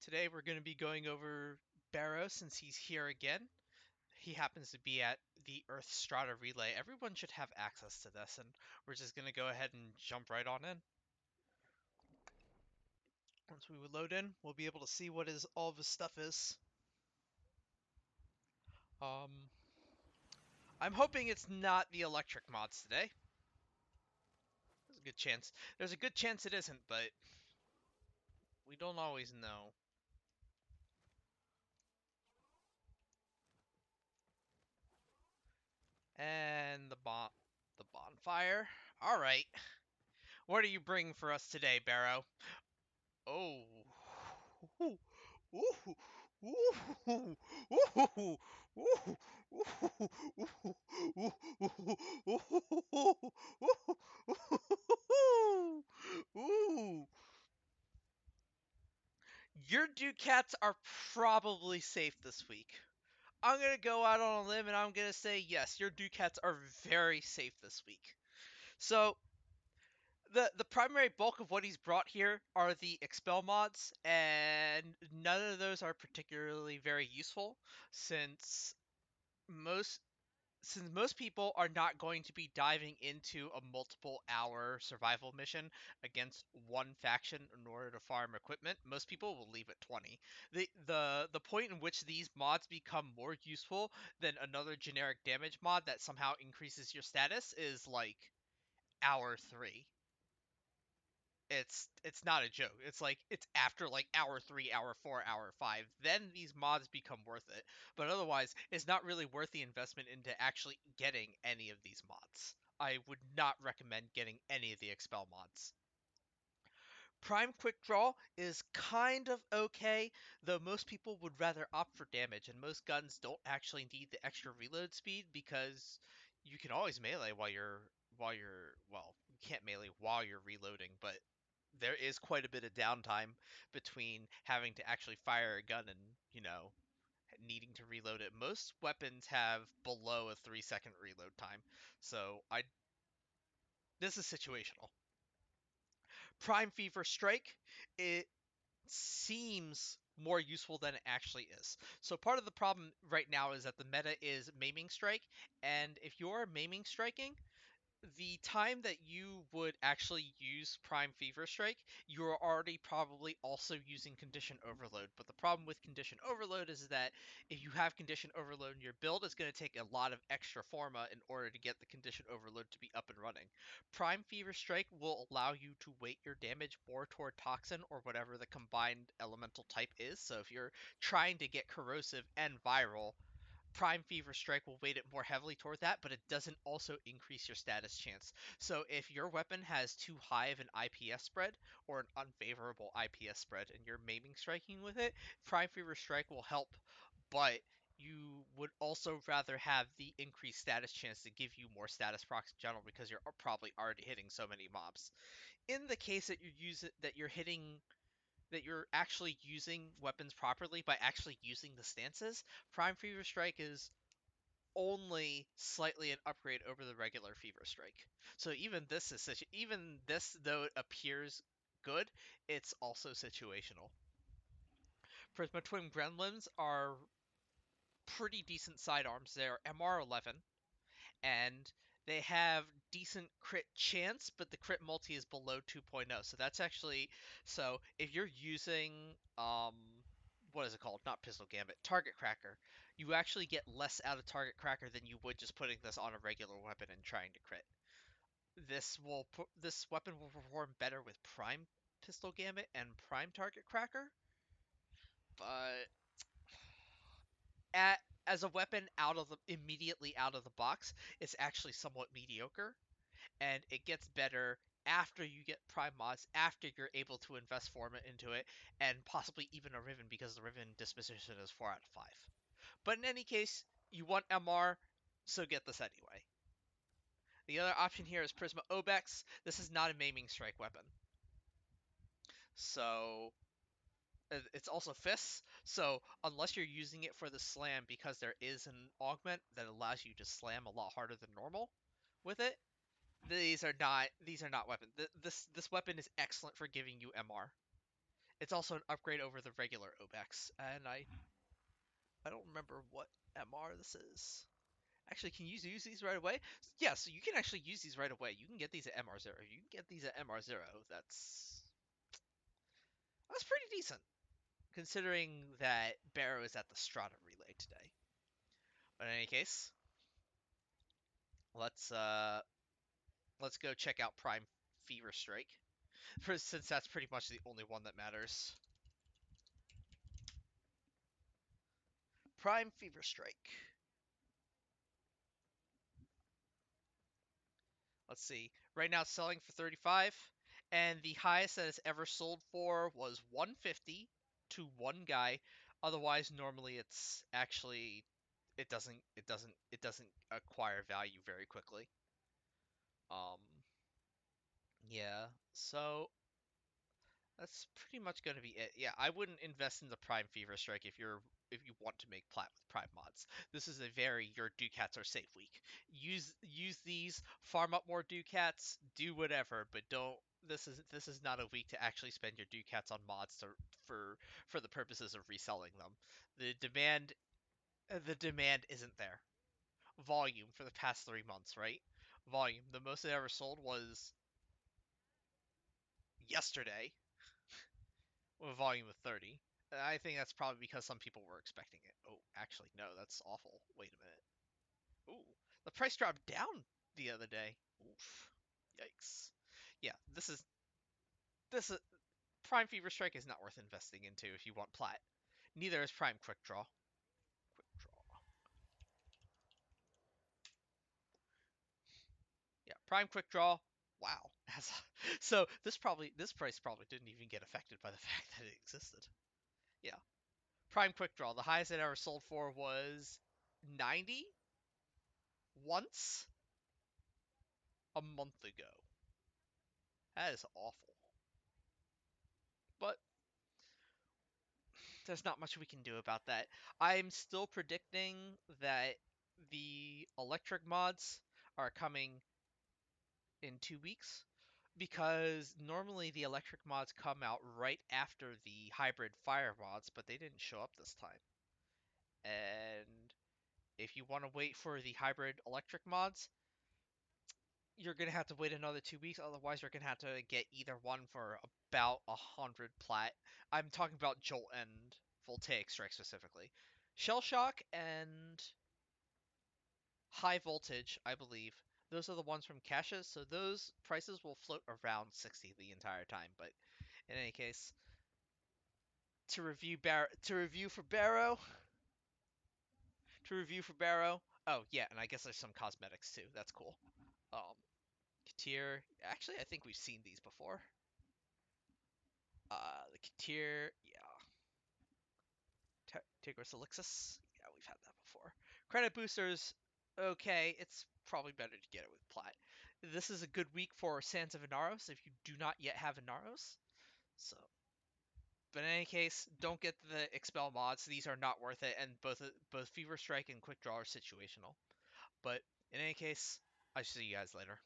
Today we're going to be going over Baro since he's here again. He happens to be at the Earth Strata Relay. Everyone should have access to this, and we're just going to go ahead and jump right on in. Once we load in, we'll be able to see what all of his stuff is. Um, I'm hoping it's not the electric mods today. There's a good chance. There's a good chance it isn't, but we don't always know. And the bonfire. All right. What are you bringing for us today, Barrow? Oh. Ooh. Ooh. Ooh. Ooh. Ooh. Your ducats are probably safe this week. I'm gonna go out on a limb and I'm gonna say yes, your ducats are very safe this week. So the primary bulk of what he's brought here are the Expel mods, and none of those are particularly very useful since most most people are not going to be diving into a multiple hour survival mission against one faction in order to farm equipment. Most people will leave at 20. The point in which these mods become more useful than another generic damage mod that somehow increases your status is like hour 3. It's not a joke. It's like it's after like hour 3, hour 4, hour 5, then these mods become worth it. But otherwise, it's not really worth the investment into actually getting any of these mods. I would not recommend getting any of the Expel mods. Prime Quick Draw is kind of okay, though most people would rather opt for damage, and most guns don't actually need the extra reload speed because you can always melee well, you can't melee while you're reloading, but there is quite a bit of downtime between having to actually fire a gun and, needing to reload it. Most weapons have below a 3-second reload time, so I this is situational. Prime Fever Strike, it seems more useful than it actually is. So part of the problem right now is that the meta is maiming strike, and if you're maiming striking, the time that you would actually use Prime Fever Strike, you're already probably also using Condition Overload. But the problem with Condition Overload is that if you have Condition Overload in your build, it's going to take a lot of extra Forma in order to get the Condition Overload to be up and running. Prime Fever Strike will allow you to weight your damage more toward Toxin or whatever the combined elemental type is. So if you're trying to get Corrosive and Viral, Prime Fever Strike will weight it more heavily toward that, but it doesn't also increase your status chance. So if your weapon has too high of an IPS spread or an unfavorable IPS spread and you're maiming striking with it, Prime Fever Strike will help, but you would also rather have the increased status chance to give you more status procs in general because you're probably already hitting so many mobs. In the case that you're actually using weapons properly by actually using the stances, Prime Fever Strike is only slightly an upgrade over the regular Fever Strike. So even this though it appears good, it's also situational. Prisma Twin Gremlins are pretty decent sidearms. They're MR11 and they have decent crit chance, but the crit multi is below 2.0. So that's actually if you're using what is it called? Not Pistol Gambit, Target Cracker. You actually get less out of Target Cracker than you would just putting this on a regular weapon and trying to crit. This weapon will perform better with Prime Pistol Gambit and Prime Target Cracker, but at as a weapon immediately out of the box, it's actually somewhat mediocre, and it gets better after you get prime mods, after you're able to invest format into it, and possibly even a Riven because the Riven disposition is 4 out of 5. But in any case, you want MR, so get this anyway. The other option here is Prisma Obex. This is not a maiming strike weapon. So it's also fists, so unless you're using it for the slam because there is an augment that allows you to slam a lot harder than normal with it, these are not weapons. This weapon is excellent for giving you MR. It's also an upgrade over the regular Obex, and I don't remember what MR this is. Actually, can you use these right away? Yeah, so you can actually use these right away. You can get these at MR0. You can get these at MR0. That's pretty decent, considering that Baro is at the Strata Relay today. But in any case, let's uh let's go check out Prime Fever Strike, since that's pretty much the only one that matters. Prime Fever Strike. Let's see. Right now it's selling for 35, and the highest that it's ever sold for was 150 to one guy. Otherwise, normally it's actually it doesn't acquire value very quickly. Yeah. So that's pretty much going to be it. Yeah, I wouldn't invest in the Prime Fever Strike if you want to make plat with Prime mods. This is a very your Ducats are safe week. Use these, farm up more Ducats, do whatever, but don't. This is not a week to actually spend your Ducats on mods for for the purposes of reselling them. The demand the demand isn't there. Volume for the past 3 months, right? Volume. The most it ever sold was yesterday with a volume of 30. I think that's probably because some people were expecting it. Oh, actually, no, that's awful. Wait a minute. Ooh, the price dropped down the other day. Oof. Yikes. Yeah, this is Prime Fever Strike is not worth investing into if you want plat. Neither is Prime Quick Draw. Quick Draw. Yeah, Prime Quick Draw. Wow. So this price probably didn't even get affected by the fact that it existed. Yeah. Prime Quick Draw. The highest it ever sold for was 90 once a month ago. That is awful. But there's not much we can do about that. I'm still predicting that the electric mods are coming in 2 weeks because normally the electric mods come out right after the hybrid fire mods, but they didn't show up this time. And if you want to wait for the hybrid electric mods, you're gonna have to wait another 2 weeks. Otherwise, you're gonna have to get either one for about 100 plat. I'm talking about Jolt and Voltaic Strike specifically. Shell Shock and High Voltage, I believe. Those are the ones from caches, so those prices will float around 60 the entire time. But in any case, to review for Baro. Oh yeah, and I guess there's some cosmetics too. That's cool. Um, Ki'teer. Actually, I think we've seen these before. The Ki'teer, yeah. Tigris Elixis, yeah, we've had that before. Credit boosters, okay, it's probably better to get it with plat. This is a good week for Sands of Inaros if you do not yet have Inaros. So, but in any case, don't get the Expel mods. These are not worth it, and both Fever Strike and Quick Draw are situational. But in any case, I see you guys later.